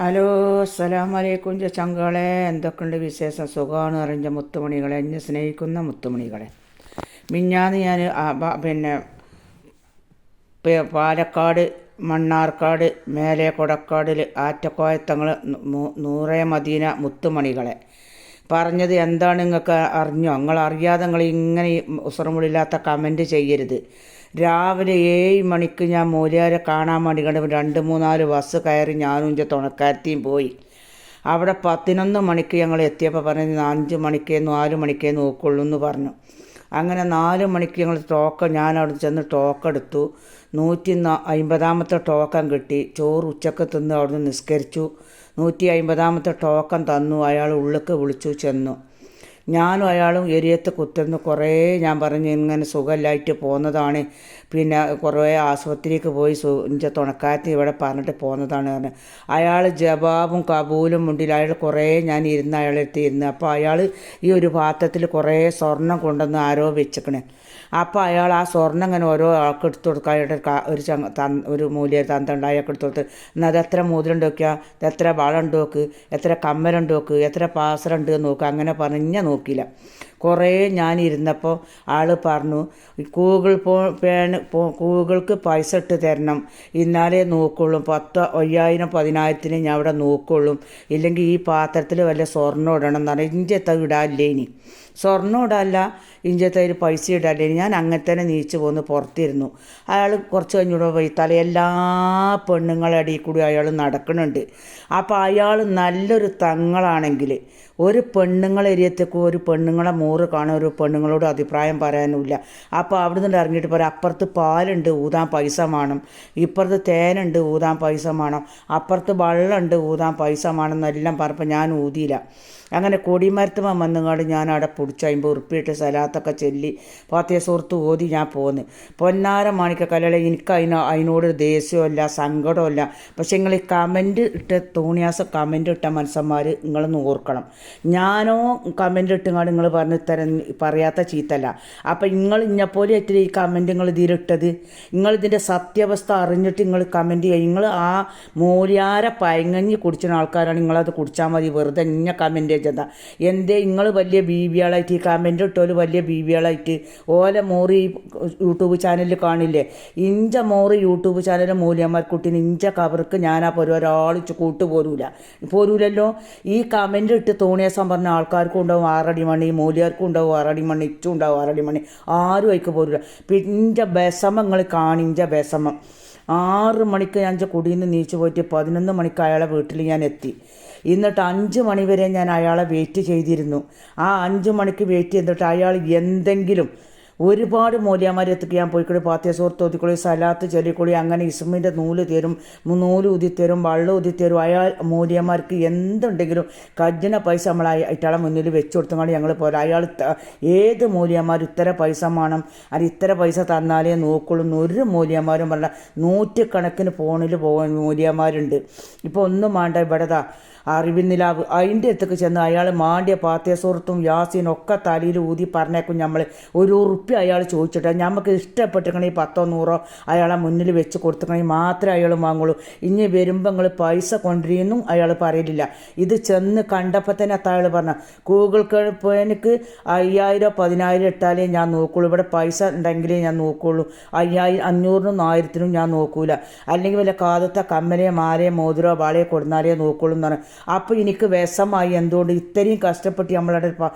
Hello, അസ്സലാമലൈക്കും ചങ്കളെ. എന്തൊക്കെയുണ്ട് വിശേഷം? സുഖമാണ് അറിഞ്ഞ മുത്തുമണികളെ, എന്നെ സ്നേഹിക്കുന്ന മുത്തുമണികളെ. മിഞ്ഞാന്ന് ഞാൻ പിന്നെ പാലക്കാട് മണ്ണാർക്കാട് മേലെ കൊടക്കാടിൽ ആറ്റക്കോയത്തങ്ങൾ നൂറേ മദീന മുത്തുമണികളെ പറഞ്ഞത് എന്താണ് നിങ്ങൾക്ക് അറിഞ്ഞോ? നിങ്ങൾ അറിയാതെ നിങ്ങൾ ഇങ്ങനെ ഉസറമുള്ളില്ലാത്ത കമൻറ്റ് ചെയ്യരുത്. രാവിലെ 7 മണിക്ക് ഞാൻ മൂല്യാരെ കാണാൻ വേണ്ടി കണ്ട് 2-3 ബസ് കയറി ഞാനും എൻ്റെ തുണക്കാരത്തിയും പോയി. അവിടെ 11 മണിക്ക് ഞങ്ങൾ എത്തിയപ്പോൾ പറഞ്ഞത് 5 മണിക്കേ 4 മണിക്കേ നോക്കുള്ളൂ എന്ന് പറഞ്ഞു. അങ്ങനെ 4 മണിക്ക് ഞങ്ങൾ ഞാൻ അവിടെ ചെന്ന് എടുത്തു. 150ാമത്തെ ടോക്കൺ കിട്ടി. ചോറ് ഉച്ചക്ക് തിന്ന് അവിടുന്ന് നിസ്കരിച്ചു. 150ാമത്തെ ടോക്കൺ തന്നു. അയാൾ ഉള്ളിലേക്ക് വിളിച്ചു ചെന്നു. ഞാനും അയാളും എരിയത്ത് കുത്തിരുന്ന് കുറേ ഞാൻ പറഞ്ഞു ഇങ്ങനെ സുഖമില്ലായിട്ട് പോകുന്നതാണ്, പിന്നെ കുറേ ആശുപത്രിക്ക് പോയി എൻ്റെ തുണക്കാരത്തി ഇവിടെ പറഞ്ഞിട്ട് പോകുന്നതാണ് പറഞ്ഞു. അയാൾ ജവാബും കബൂലും മുണ്ടിൽ അയാൾ കുറേ ഞാൻ ഇരുന്ന് അയാളെടുത്ത് ഇരുന്ന്. അപ്പോൾ അയാൾ ഈ ഒരു പാത്രത്തിൽ കുറേ സ്വർണം കൊണ്ടുവന്ന് ആരോ വെച്ചിക്കണേ. അപ്പോൾ അയാൾ ആ സ്വർണ്ണം ഇങ്ങനെ ഓരോ ആൾക്ക് എടുത്തു കൊടുക്കുക. അയാളുടെ ഒരു മൂല്യ തന്തുണ്ട് അയാൾക്ക് എടുത്തു കൊടുത്ത്. എന്നാൽ അതെത്ര മോതിരണ്ട് നോക്കുക, എത്ര വളമുണ്ട് നോക്ക്, എത്ര കമ്മലുണ്ട് നോക്ക്, എത്ര പാസറുണ്ട് നോക്കുക. അങ്ങനെ പറഞ്ഞ നോക്കിയില്ല. കുറേ ഞാൻ ഇരുന്നപ്പോൾ ആൾ പറഞ്ഞു ഗൂഗിൾക്ക് പൈസ ഇട്ട് തരണം, എന്നാലേ നോക്കുള്ളൂ. 10,000 10,000 ഞാൻ അവിടെ നോക്കുള്ളൂ, ഇല്ലെങ്കിൽ ഈ പാത്രത്തിൽ വല്ല സ്വർണ്ണം ഇടണം എന്ന് പറഞ്ഞാൽ ഇഞ്ചത്തെ ഇടാല്ലേ, ഇനി സ്വർണ്ണം ഇടാല്ല, ഇഞ്ചത്തെ പൈസ ഇടാല്ലേ. ഞാൻ അങ്ങനെ തന്നെ നീച്ചു പോന്ന് പുറത്തിരുന്നു. അയാൾ കുറച്ച് കഴിഞ്ഞൂടെ പോയി. എല്ലാ പെണ്ണുങ്ങളുടെ അടിയിൽ കൂടി അയാൾ നടക്കുന്നുണ്ട്. അപ്പോൾ അയാൾ നല്ലൊരു തങ്ങളാണെങ്കിൽ ഒരു പെണ്ണുങ്ങളെരിയത്തേക്കും ഒരു പെണ്ണുങ്ങളെ മൂറ് കാണാൻ ഒരു പെണ്ണുങ്ങളോട് അഭിപ്രായം പറയാനുമില്ല. അപ്പോൾ അവിടെ നിന്ന് ഇറങ്ങിയിട്ട് പറയാം, അപ്പുറത്ത് പാലുണ്ട് ഊതാൻ പൈസ വേണം, ഇപ്പുറത്ത് തേനുണ്ട് ഊതാൻ പൈസ വേണം, അപ്പുറത്ത് വെള്ളമുണ്ട് ഊതാൻ പൈസ വേണം എന്നെല്ലാം പറഞ്ഞപ്പോൾ ഞാൻ ഊതിയില്ല. അങ്ങനെ കൊടിമരത്തുമ്മ വന്നുകൊണ്ട് ഞാൻ അവിടെ പിടിച്ചു 50 ഉറുപ്പിയിട്ട് സലാത്തൊക്കെ ചൊല്ലി പാത്തിയ സുഹൃത്ത് ഓതി ഞാൻ പോന്ന്. പൊന്നാര മാണിക്ക കലകളെ എനിക്ക് അതിനോട് ദേഷ്യമല്ല സങ്കടമല്ല. പക്ഷെ നിങ്ങൾ ഈ കമൻറ്റ് ഇട്ട് തോണിയാസം കമൻറ്റ് ഇട്ട മനുഷ്യന്മാർ നിങ്ങളൊന്ന് ഓർക്കണം. ഞാനോ കമൻറ്റ് ഇട്ടുകൊണ്ട് നിങ്ങൾ പറയാത്ത ചീത്തല്ല. അപ്പം നിങ്ങൾ ഇന്നെപ്പോലെ ആയിട്ട് ഈ കമൻറ്റ് നിങ്ങൾ ഇതിലിട്ടത്, നിങ്ങളിതിൻ്റെ സത്യാവസ്ഥ അറിഞ്ഞിട്ട് നിങ്ങൾ കമൻറ്റ് ചെയ്യുക. നിങ്ങൾ ആ മൂല്യാരെ പയങ്ങഞ്ഞ് കുടിച്ചിരുന്ന ആൾക്കാരാണ്, നിങ്ങളത് കുടിച്ചാൽ മതി. വെറുതെ ഇന്ന കമൻറ്റ് ചെയ്താൽ എന്തേ നിങ്ങൾ വലിയ ബീവികളായിട്ട് ഈ കമൻറ്റ് ഇട്ടോല് വലിയ ബീവികളായിട്ട് ഓല മോറി യൂട്യൂബ് ചാനലിൽ കാണില്ലേ? ഇഞ്ച മോറി യൂട്യൂബ് ചാനലിലെ മൂല്യന്മാർക്കുട്ടിന് ഇഞ്ച കവർക്ക് ഞാൻ ആ ഒരാളിച്ച് പോരൂലല്ലോ. ഈ കമൻറ്റ് ഇട്ട് തോണിയാസം പറഞ്ഞ ആൾക്കാർക്കും ഉണ്ടാവും 6 മണി, മൂല്യർക്കും ഉണ്ടാവും 6 മണി, ഇച്ചും ഉണ്ടാവും 6 മണി, ആരും അതിക്ക് പോരൂല. ഇഞ്ച ബെസമം നിങ്ങൾ കാണിഞ്ച ബെസമം. 6 മണിക്ക് ഞാൻ കുടിയിൽ നിന്ന് നീച്ചു പോയിട്ട് 11 മണിക്ക് അയാളെ വീട്ടിൽ ഞാൻ എത്തി. എന്നിട്ട് 5 മണി വരെ ഞാൻ അയാളെ വെയിറ്റ് ചെയ്തിരുന്നു. ആ 5 മണിക്ക് വെയിറ്റ് ചെയ്തിട്ട് അയാൾ എന്തെങ്കിലും ഒരുപാട് മൂല്യന്മാരെത്തിക്ക് ഞാൻ പോയിക്കൂടി പാത്തിയ സുഹൃത്ത് ഒതിക്കൂടി സലാത്ത് ചൊല്ലിക്കൂടി അങ്ങനെ ഇസ്മിൻ്റെ നൂല് ഊതിത്തരും വെള്ളം ഊതിത്തരും. അയാൾ മൂല്യന്മാർക്ക് എന്തുണ്ടെങ്കിലും കജ്ജിന പൈസ നമ്മൾ അയാളെ മുന്നിൽ വെച്ച് കൊടുത്തങ്ങാണ്ട് ഞങ്ങൾ പോലെ. അയാൾ ഏത് മൂല്യന്മാരും ഇത്ര പൈസ വേണം, അത് ഇത്ര പൈസ തന്നാലേ നോക്കുള്ളൂ. ഒരു മൂല്യന്മാരും പറഞ്ഞാൽ 100 കണക്കിന് ഫോണിൽ പോകാൻ മൂല്യന്മാരുണ്ട്. ഇപ്പോൾ ഒന്നും വേണ്ട, ഇവിടെതാ അറിവിന്നിലാവ് അതിൻ്റെ അടുത്തേക്ക് ചെന്ന് അയാൾ മാണ്ടിയ പാത്തിയ സുഹൃത്തും യാസീനും ഒക്കെ തലയിൽ ഊതി പറഞ്ഞേക്കും. നമ്മൾ 1 ഉറുപ്പ്യ അയാൾ ചോദിച്ചിട്ട് നമുക്ക് ഇഷ്ടപ്പെട്ടിരിക്കണമെങ്കിൽ 10 100 അയാളെ മുന്നിൽ വെച്ച് കൊടുത്തിക്കണമെങ്കിൽ മാത്രമേ അയാൾ വാങ്ങുള്ളൂ. ഇനി വരുമ്പോൾ നിങ്ങൾ പൈസ കൊണ്ടുവരുന്നും അയാൾ പറയില്ല. ഇത് ചെന്ന് കണ്ടപ്പോൾ തന്നെ അയാൾ പറഞ്ഞ ഗൂഗിൾ പേനിക്ക് 5000 10,000 ഇട്ടാലേ ഞാൻ നോക്കുള്ളൂ, ഇവിടെ പൈസ ഉണ്ടെങ്കിലേ ഞാൻ നോക്കുള്ളൂ, 500നും 1000നും ഞാൻ നോക്കൂല, അല്ലെങ്കിൽ വല്ല കാതത്തെ കമ്മലയോ മാലയോ മോതിരോ വാളയോ കൊടുന്നാലേ നോക്കുള്ളൂ എന്ന് പറഞ്ഞു. അപ്പോൾ എനിക്ക് വിഷമായി. എന്തുകൊണ്ട് ഇത്രയും കഷ്ടപ്പെട്ട് നമ്മളുടെ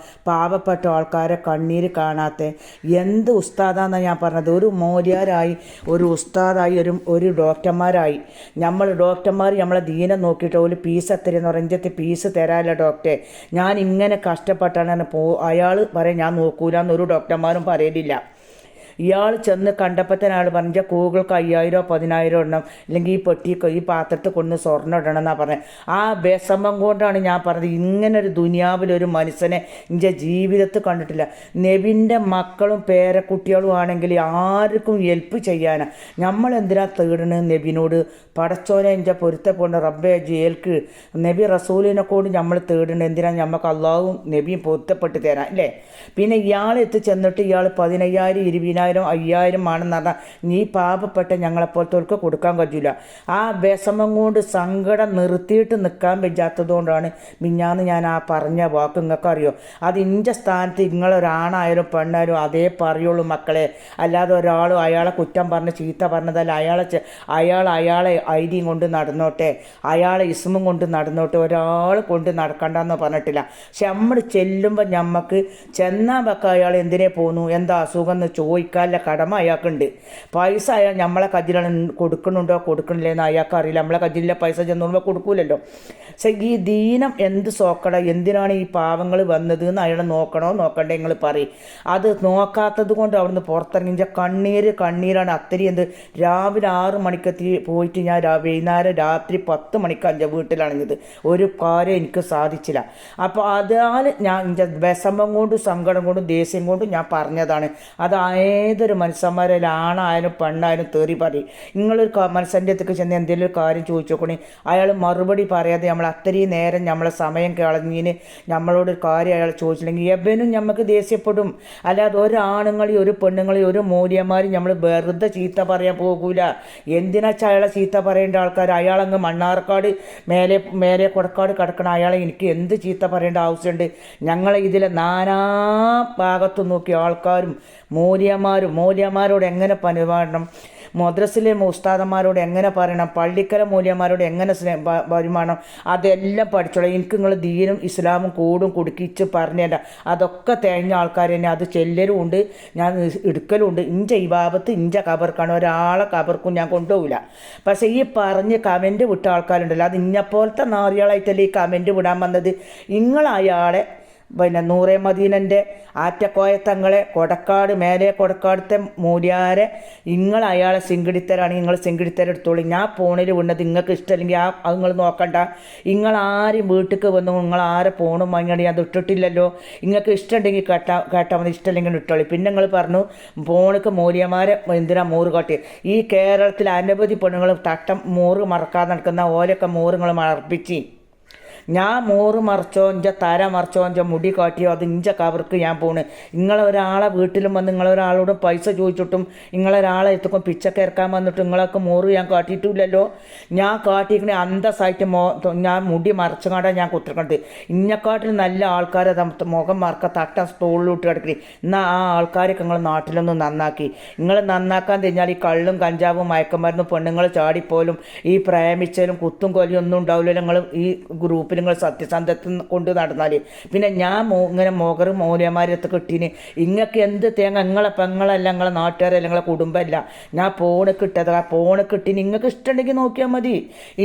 പാവപ്പെട്ട ആൾക്കാരെ കണ്ണീര് കാണാത്ത എന്ത് ഉസ്താദാന്നാണ് ഞാൻ പറഞ്ഞത്. ഒരു മോല്യാരായി, ഒരു ഉസ്താദായി, ഒരു ഡോക്ടർമാരായി ഡോക്ടർമാർ നമ്മളെ ദീനം നോക്കിയിട്ട് ഒരു പീസ് എത്രയെന്ന് പറഞ്ഞ ഇഞ്ചത്തെ പീസ് തരാമല്ലോ ഡോക്ടറെ, ഞാൻ ഇങ്ങനെ കഷ്ടപ്പെട്ടാണ് അയാൾ പറയാം ഞാൻ നോക്കൂലെന്ന് ഒരു ഡോക്ടർമാരും പറയലില്ല. ഇയാൾ ചെന്ന് കണ്ടപ്പോൾ തന്നെ ആൾ പറഞ്ഞ ഗൂഗിൾക്ക് 5000 10,000 ഇടണം, അല്ലെങ്കിൽ ഈ പാത്രത്തിൽ കൊണ്ട് സ്വർണ്ണം ഇടണം എന്നാണ് പറഞ്ഞത്. ആ ബേസമ്പം കൊണ്ടാണ് ഞാൻ പറഞ്ഞത് ഇങ്ങനൊരു ദുനിയാവിലൊരു മനുഷ്യനെ എൻ്റെ ജീവിതത്തിൽ കണ്ടിട്ടില്ല. നബിൻ്റെ മക്കളും പേരക്കുട്ടികളും ആണെങ്കിൽ ആർക്കും ഹെൽപ്പ് ചെയ്യാനാണ്. നമ്മളെന്തിനാ തേടണ് നബിനോട്? പടച്ചോനെ എൻ്റെ പൊരുത്തക്കൊണ്ട് റബ്ബെ ജയിൽക്ക് നബി റസൂലിനെ കൊണ്ട് നമ്മൾ തേടണം. എന്തിനാണ്? നമുക്ക് അള്ളാഹും നബിയും പൊരുത്തപ്പെട്ട് തരാം അല്ലേ? പിന്നെ ഇയാൾ ചെന്നിട്ട് ഇയാൾ 15,000 20,000 5000 ആണെന്ന് പറഞ്ഞാൽ നീ പാവപ്പെട്ട ഞങ്ങളെപ്പോലത്തവർക്ക് കൊടുക്കാൻ കഴിയില്ല. ആ വിഷമം കൊണ്ട് സങ്കടം നിർത്തിയിട്ട് നിൽക്കാൻ പറ്റാത്തത് കൊണ്ടാണ് മിഞ്ഞാന്ന് ഞാൻ ആ പറഞ്ഞ വാക്ക്. നിങ്ങൾക്കറിയോ, അത് ഇൻ്റെ സ്ഥാനത്ത് നിങ്ങളൊരാണായാലും പെണ്ണായാലും അതേ പറയുള്ളൂ മക്കളെ. അല്ലാതെ ഒരാളും അയാളെ കുറ്റം പറഞ്ഞ് ചീത്ത പറഞ്ഞതല്ല. അയാളെ ഐഡിയും കൊണ്ട് നടന്നോട്ടെ, അയാളെ ഇസ്മും കൊണ്ട് നടന്നോട്ടെ, ഒരാൾ കൊണ്ട് നടക്കണ്ടെന്ന് പറഞ്ഞിട്ടില്ല. പക്ഷെ നമ്മൾ ചെല്ലുമ്പോൾ നമുക്ക് ചെന്നാൽ വെക്കാൻ അയാൾ എന്തിനെ പോന്നു, എന്താ അസുഖം എന്ന് ചോദിക്കാനുള്ള കടമ അയാൾക്കുണ്ട്. പൈസ അയാൾ നമ്മളെ കജിലാണ് കൊടുക്കണുണ്ടോ കൊടുക്കണില്ലേന്ന് അയാൾക്ക് അറിയില്ല. നമ്മളെ കജിലെ പൈസ ചെന്നുമ്പോൾ കൊടുക്കൂലല്ലോ. പക്ഷെ ഈ ദീനം എന്ത് സോക്കട, എന്തിനാണ് ഈ പാവങ്ങൾ വന്നത് എന്ന് അയാൾ നോക്കണോ നോക്കണ്ടേ നിങ്ങൾ പറയും. അത് നോക്കാത്തത് കൊണ്ട് അവിടുന്ന് പുറത്തിറങ്ങി കണ്ണീരാണ്. അത്രയും എന്ത് രാവിലെ 6 മണിക്കെത്തി പോയിട്ട് ഞാൻ വൈകുന്നേരം രാത്രി 10 മണിക്കല്ല വീട്ടിലണഞ്ഞത്. ഒരു കാര്യം എനിക്ക് സാധിച്ചില്ല. അപ്പോൾ അതിനാൽ ഞാൻ എൻ്റെ വിഷമം കൊണ്ടും സങ്കടം കൊണ്ടും ദേഷ്യം കൊണ്ടും ഞാൻ പറഞ്ഞതാണ്. അത് ഏതൊരു മനുഷ്യന്മാരായാലും ആണായാലും പെണ്ണായാലും തേറി പറയും. നിങ്ങളൊരു മനുഷ്യൻ്റെ അടുത്തേക്ക് ചെന്ന് എന്തെങ്കിലും ഒരു കാര്യം ചോദിച്ചു നോക്കണേ, അയാൾ മറുപടി പറയാതെ നമ്മൾ അത്രയും നേരം നമ്മളെ സമയം കളഞ്ഞിന് നമ്മളോടൊരു കാര്യം അയാൾ ചോദിച്ചില്ലെങ്കിൽ എവനും നമുക്ക് ദേഷ്യപ്പെടും. അല്ലാതെ ഒരാണുങ്ങളെയും ഒരു പെണ്ണുങ്ങളെയും ഒരു മൂല്യന്മാരും നമ്മൾ വെറുതെ ചീത്ത പറയാൻ പോകൂല. എന്തിനാച്ചാൽ അയാളെ ചീത്ത പറയേണ്ട ആൾക്കാർ, അയാളങ്ങ് മണ്ണാർക്കാട് മേലെ കൊടക്കാട് കിടക്കണം, അയാളെ എനിക്ക് എന്ത് ചീത്ത പറയേണ്ട ആവശ്യമുണ്ട്? ഞങ്ങളെ ഇതിലെ നാനാ ഭാഗത്തു നോക്കിയ ആൾക്കാരും മൂല്യന്മാരോട് എങ്ങനെ പെരുമാറണം, മദ്രസിലെ ഉസ്താദന്മാരോട് എങ്ങനെ പറയണം, പള്ളിക്കല മൂല്യന്മാരോട് എങ്ങനെ പെരുമാറണം, അതെല്ലാം പഠിച്ചോളാം. എനിക്ക് നിങ്ങൾ ദീനും ഇസ്ലാമും കൂടും കുടുക്കിച്ച് പറഞ്ഞേണ്ട അതൊക്കെ തേഞ്ഞ ആൾക്കാർ തന്നെ. അത് ചെല്ലലും ഉണ്ട്, ഞാൻ എടുക്കലുണ്ട്. ഇഞ്ച ഈ ഭാഗത്ത് ഇഞ്ച കബർക്കാണ്, ഒരാളെ കബർക്കും ഞാൻ കൊണ്ടുപോകില്ല. പക്ഷേ ഈ പറഞ്ഞ് കമൻറ്റ് വിട്ട ആൾക്കാരുണ്ടല്ലോ, അത് ഇന്നപ്പോലത്തെ നാറികളായിട്ടല്ലേ ഈ കമൻറ്റ് വിടാൻ വന്നത്. നിങ്ങളയാളെ നൂറെ മദീനൻ്റെ ആറ്റക്കോയത്തങ്ങളെ മേലെ കൊടക്കാടത്തെ മൂല്യാരെ നിങ്ങൾ അയാളെ സിങ്കിടിത്തരാണെങ്കിൽ നിങ്ങൾ സിങ്കിടിത്തരെടുത്തോളൂ. ഞാൻ ഫോണിൽ വിടുന്നത് നിങ്ങൾക്ക് ഇഷ്ടമല്ലെങ്കിൽ അത് നിങ്ങൾ നോക്കണ്ട. നിങ്ങളാരും വീട്ടിലേക്ക് വന്നു നിങ്ങൾ ആരെ ഫോണും വാങ്ങിയാൽ അത് ഇട്ടിട്ടില്ലല്ലോ. നിങ്ങൾക്ക് ഇഷ്ടമുണ്ടെങ്കിൽ കേട്ടാൽ മതി, ഇഷ്ടമല്ലെങ്കിൽ ഇട്ടോളി. പിന്നെ നിങ്ങൾ പറഞ്ഞു ഫോണിക്ക് മൂല്യന്മാരെ എന്തിനാ മൂറ് കാട്ടി. ഈ കേരളത്തിൽ അനവധി പെണ്ണുങ്ങൾ മൂറ് മറക്കാതെ നടക്കുന്ന ഓരൊക്കെ മൂറുകൾ മറപ്പിച്ച് ഞാൻ മോറ് മറച്ചോ ഇഞ്ച തര മറച്ചോ ഇഞ്ച മുടി കാട്ടിയോ അത് ഇഞ്ച കവർക്ക് ഞാൻ പോണ്. നിങ്ങളൊരാളെ വീട്ടിലും വന്ന് നിങ്ങളൊരാളോട് പൈസ ചോദിച്ചിട്ടും നിങ്ങളൊരാളെ എത്തുമ്പോൾ പിച്ചക്ക് ഇറക്കാൻ വന്നിട്ട് നിങ്ങളൊക്കെ മോറ് ഞാൻ കാട്ടിയിട്ടില്ലല്ലോ. ഞാൻ കാട്ടിക്കണേ അന്തസ്സായിട്ട് ഞാൻ മുടി മറച്ചുകൊണ്ടാണ് ഞാൻ കുത്തിരിക്കണത്. ഇന്നെക്കാട്ടിൽ നല്ല ആൾക്കാരെ മുഖം മറക്ക തട്ട തോളിലോട്ട് കിടക്കണേ. എന്നാൽ ആ ആൾക്കാരൊക്കെ നിങ്ങൾ നാട്ടിലൊന്ന് നന്നാക്കി. നിങ്ങൾ നന്നാക്കാൻ കഴിഞ്ഞാൽ ഈ കള്ളും കഞ്ചാവും മയക്കമരുന്നും പെണ്ണുങ്ങൾ ചാടിപ്പോലും ഈ പ്രേമിച്ചാലും കുത്തും കൊല്ലും ഒന്നും ഉണ്ടാവില്ലല്ലോ. നിങ്ങൾ ഈ ഗ്രൂപ്പിൽ നിങ്ങൾ സത്യസന്ധത കൊണ്ട് നടന്നാൽ പിന്നെ ഞാൻ ഇങ്ങനെ മോകറും മൂല്യന്മാരത്ത് കിട്ടീന്. ഇങ്ങൾക്ക് എന്ത് തേങ്ങ നിങ്ങളെ പെങ്ങളല്ല, നിങ്ങളെ നാട്ടുകാരല്ല, നിങ്ങളെ കുടുംബമല്ല. ഞാൻ ഫോണ് കിട്ടത് ആ ഫോണ് കിട്ടി. നിങ്ങൾക്ക് ഇഷ്ടമുണ്ടെങ്കിൽ നോക്കിയാൽ മതി.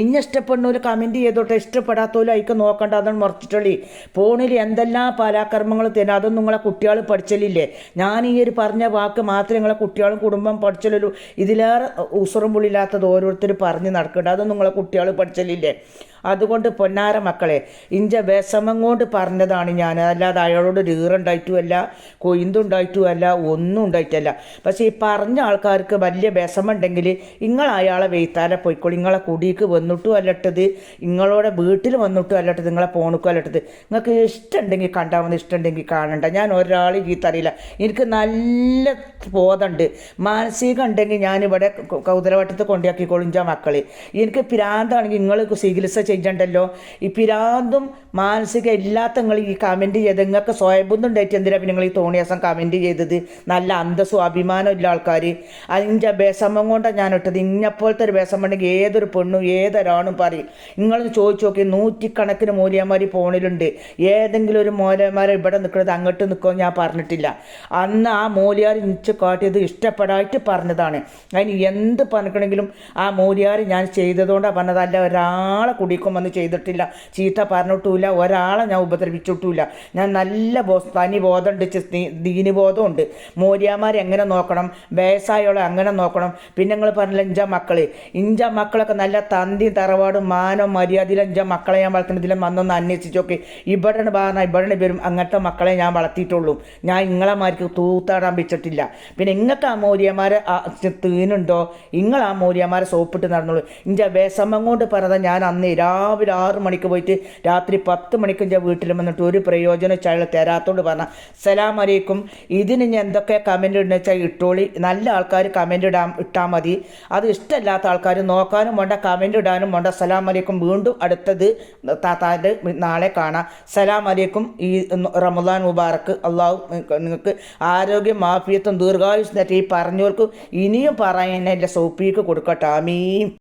ഇന്ന ഇഷ്ടപ്പെടുന്നവർ കമൻറ്റ് ചെയ്തോട്ടെ, ഇഷ്ടപ്പെടാത്തവരും അതിക്ക് നോക്കണ്ട, അതൊന്നും മറച്ചിട്ടുള്ളി. ഫോണിൽ എന്തെല്ലാം പരാക്രമങ്ങൾ തരുന്നത് അതൊന്നും നിങ്ങളെ കുട്ടികൾ പഠിച്ചലില്ലേ. ഞാൻ ഈ ഒരു പറഞ്ഞ വാക്ക് മാത്രമേ നിങ്ങളെ കുട്ടികളും കുടുംബം പഠിച്ചല്ലോ. ഇതിലേറെ ഉസുറും പുള്ളില്ലാത്തത് ഓരോരുത്തർ പറഞ്ഞ് നടക്കേണ്ട അതൊന്നും നിങ്ങളെ കുട്ടികൾ പഠിച്ചലില്ലേ. അതുകൊണ്ട് പൊന്നാര മക്കളെ, ഇഞ്ച വിഷമം കൊണ്ട് പറഞ്ഞതാണ് ഞാൻ. അല്ലാതെ അയാളോട് ഈറുണ്ടായിട്ടുമല്ല, കൊയ്ന്തുണ്ടായിട്ടുമല്ല, ഒന്നും ഉണ്ടായിട്ടല്ല. പക്ഷേ ഈ പറഞ്ഞ ആൾക്കാർക്ക് വലിയ വിഷമുണ്ടെങ്കിൽ നിങ്ങൾ അയാളെ വെയ്ത്താലെ പോയിക്കോളി. നിങ്ങളെ കുടിക്ക് വന്നിട്ടും അല്ലട്ടത്, നിങ്ങളോടെ വീട്ടിൽ വന്നിട്ടും അല്ലട്ടത്, നിങ്ങളെ ഫോണിക്കും അല്ലട്ടത്. നിങ്ങൾക്ക് ഇഷ്ടമുണ്ടെങ്കിൽ കണ്ടാൽ മതി, ഇഷ്ടമുണ്ടെങ്കിൽ കാണണ്ട. ഞാൻ ഒരാൾ ചീത്തറിയില്ല. എനിക്ക് നല്ല ബോധമുണ്ട്. മാനസികം ഉണ്ടെങ്കിൽ ഞാനിവിടെ കൗതലവട്ടത്ത് കൊണ്ടാക്കിക്കോളും ഇഞ്ച മക്കൾ. എനിക്ക് പ്രാന്താണെങ്കിൽ നിങ്ങൾ ചികിത്സ ചെയ്യണ്ടല്ലോ. ഈ പിരാന്തും മാനസിക ഇല്ലാത്ത നിങ്ങൾ ഈ കമൻറ്റ് ചെയ്ത് നിങ്ങൾക്ക് സ്വയബുദ്ധം ഉണ്ടായിട്ട് എന്തിനാണ് നിങ്ങൾ ഈ തോന്നിയാസം കമൻറ്റ് ചെയ്തത്? നല്ല അന്തസ്സും അഭിമാനം ഇല്ല ആൾക്കാർ. അതിൻ്റെ വിഷമം കൊണ്ടാണ് ഞാൻ ഇട്ടത്. ഇങ്ങപ്പോലത്തെ ഒരു വിഷമം ഉണ്ടെങ്കിൽ ഏതൊരു പെണ്ണും ഏതൊരാണും പറയും. നിങ്ങൾ ചോദിച്ചു നോക്കി, 100 മൂല്യന്മാർ ഫോണിലുണ്ട്. ഏതെങ്കിലും ഒരു മൂല്യന്മാരെ ഇവിടെ നിൽക്കുന്നത് അങ്ങോട്ട് നിൽക്കുമോ ഞാൻ പറഞ്ഞിട്ടില്ല. അന്ന് ആ മൂല്യാർ ഇഞ്ച് കാട്ടിയത് ഇഷ്ടപ്പെടായിട്ട് പറഞ്ഞതാണ്. അതിന് എന്ത് പറഞ്ഞിട്ടുണ്ടെങ്കിലും ആ മൂല്യാർ ഞാൻ ചെയ്തതുകൊണ്ടാണ് പറഞ്ഞത്. അല്ല ഒരാളെ കുടിക്കും വന്ന് ചെയ്തിട്ടില്ല, ചീത്ത പറഞ്ഞിട്ടുമില്ല, ഒരാളെ ഞാൻ ഉപദ്രവിച്ചിട്ടുമില്ല. ഞാൻ നല്ല തനി ബോധമുണ്ട്, ദീനിബോധമുണ്ട്. മൂല്യന്മാരെ എങ്ങനെ നോക്കണം, വയസ്സായോളെ അങ്ങനെ നോക്കണം. പിന്നെ നിങ്ങൾ പറഞ്ഞില്ല ഇഞ്ച മക്കളൊക്കെ നല്ല തന്തിയും തറവാടും മാനോ മര്യാദയിലും ഇഞ്ച മക്കളെ ഞാൻ വളർത്തുന്നതിലും വന്നൊന്ന് അന്വേഷിച്ചൊക്കെ. ഇവിടെ വരും അങ്ങനത്തെ മക്കളെ ഞാൻ വളർത്തിയിട്ടുള്ളൂ. ഞാൻ നിങ്ങളെമാർക്ക് തൂത്താടാൻ വെച്ചിട്ടില്ല. പിന്നെ നിങ്ങൾക്ക് ആ മൂല്യന്മാരെ തീനുണ്ടോ, നിങ്ങൾ ആ മൂല്യന്മാരെ സോപ്പിട്ട് നടന്നുള്ളൂ. ഇഞ്ച വിഷമം കൊണ്ട് പറഞ്ഞത് ഞാൻ അന്ന് രാവിലെ 6 മണിക്ക് പോയിട്ട് രാത്രി 10 മണിക്ക് ഞാൻ വീട്ടിൽ വന്നിട്ട് ഒരു പ്രയോജനം വെച്ചാൽ തരാത്തോണ്ട് പറഞ്ഞാൽ സലാം അലൈക്കും. ഇതിന് ഞാൻ എന്തൊക്കെ കമൻറ്റ് ഇടുന്ന വെച്ചാൽ ഇട്ടോളി. നല്ല ആൾക്കാർ കമൻറ്റ് ഇട്ടാൽ മതി. അത് ഇഷ്ടമല്ലാത്ത ആൾക്കാർ നോക്കാനും വേണ്ട, കമൻറ്റ് ഇടാനും വേണ്ട. സലാം അലൈക്കും. വീണ്ടും അടുത്തത് താത്താൻ്റെ നാളെ കാണാം. സലാം അലൈക്കും. ഈ റമദാൻ മുബാറക്ക്. അള്ളാഹു നിങ്ങൾക്ക് ആരോഗ്യം മാഫിയത്തും ദീർഘായുസ് ഈ പറഞ്ഞവർക്ക് ഇനിയും പറയാൻ എൻ്റെ സൗഫീക്ക് കൊടുക്കട്ടെ. ആമീൻ.